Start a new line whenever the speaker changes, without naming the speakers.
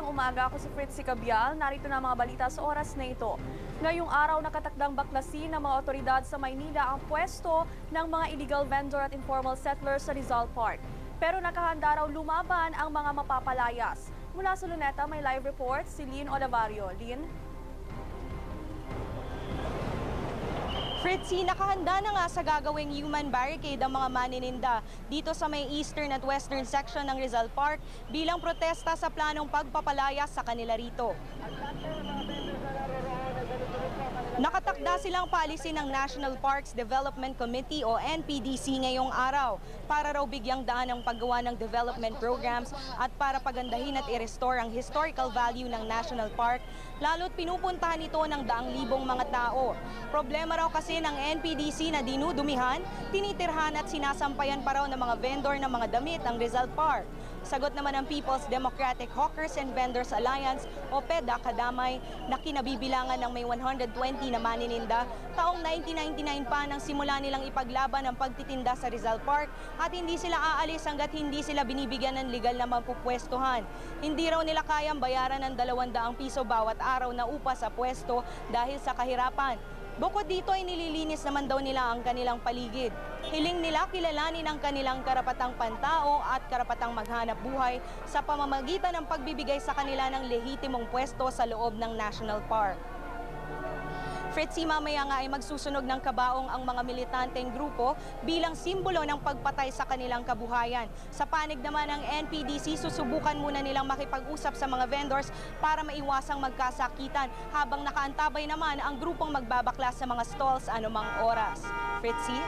Umaga, ako si Fritzy Cabial. Narito na ang mga balita sa oras na ito. Ngayong araw, nakatakdang baklasin ng mga otoridad sa Maynila ang pwesto ng mga illegal vendor at informal settlers sa Rizal Park. Pero nakahanda raw lumaban ang mga mapapalayas. Mula sa Luneta, may live report si Lynn Olavario. Lynn?
Fritzy, nakahanda na nga sa gagawing human barricade ang mga manininda dito sa may eastern at western section ng Rizal Park bilang protesta sa planong pagpapalaya sa kanila rito. Nakatakda silang paalisin ng National Parks Development Committee o NPDC ngayong araw para raw bigyang daan ang paggawa ng development programs at para pagandahin at i-restore ang historical value ng National Park, lalo't pinupuntahan ito ng daang libong mga tao. Problema raw kasi ng NPDC na dinudumihan, tinitirhan at sinasampayan pa raw ng mga vendor ng mga damit ang Rizal Park. Sagot naman ng People's Democratic Hawkers and Vendors Alliance o PEDA kadamay na kinabibilangan ng may 120 na manininda taong 1999 pa nang simula nilang ipaglaban ang pagtitinda sa Rizal Park at hindi sila aalis hanggat hindi sila binibigyan ng legal na mapupwestuhan. Hindi raw nila kayang bayaran ng 200 piso bawat araw na upa sa pwesto dahil sa kahirapan. Bukod dito ay nililinis naman daw nila ang kanilang paligid. Hiling nila kilalanin ang kanilang karapatang pantao at karapatang maghanap buhay sa pamamagitan ng pagbibigay sa kanila ng lehitimong pwesto sa loob ng National Park. Fritzy, mamaya nga ay magsusunog ng kabaong ang mga militanteng grupo bilang simbolo ng pagpatay sa kanilang kabuhayan. Sa panig naman ng NPDC, susubukan muna nilang makipag-usap sa mga vendors para maiwasang magkasakitan habang nakaantabay naman ang grupong magbabaklas sa mga stalls anumang oras. Fritzy?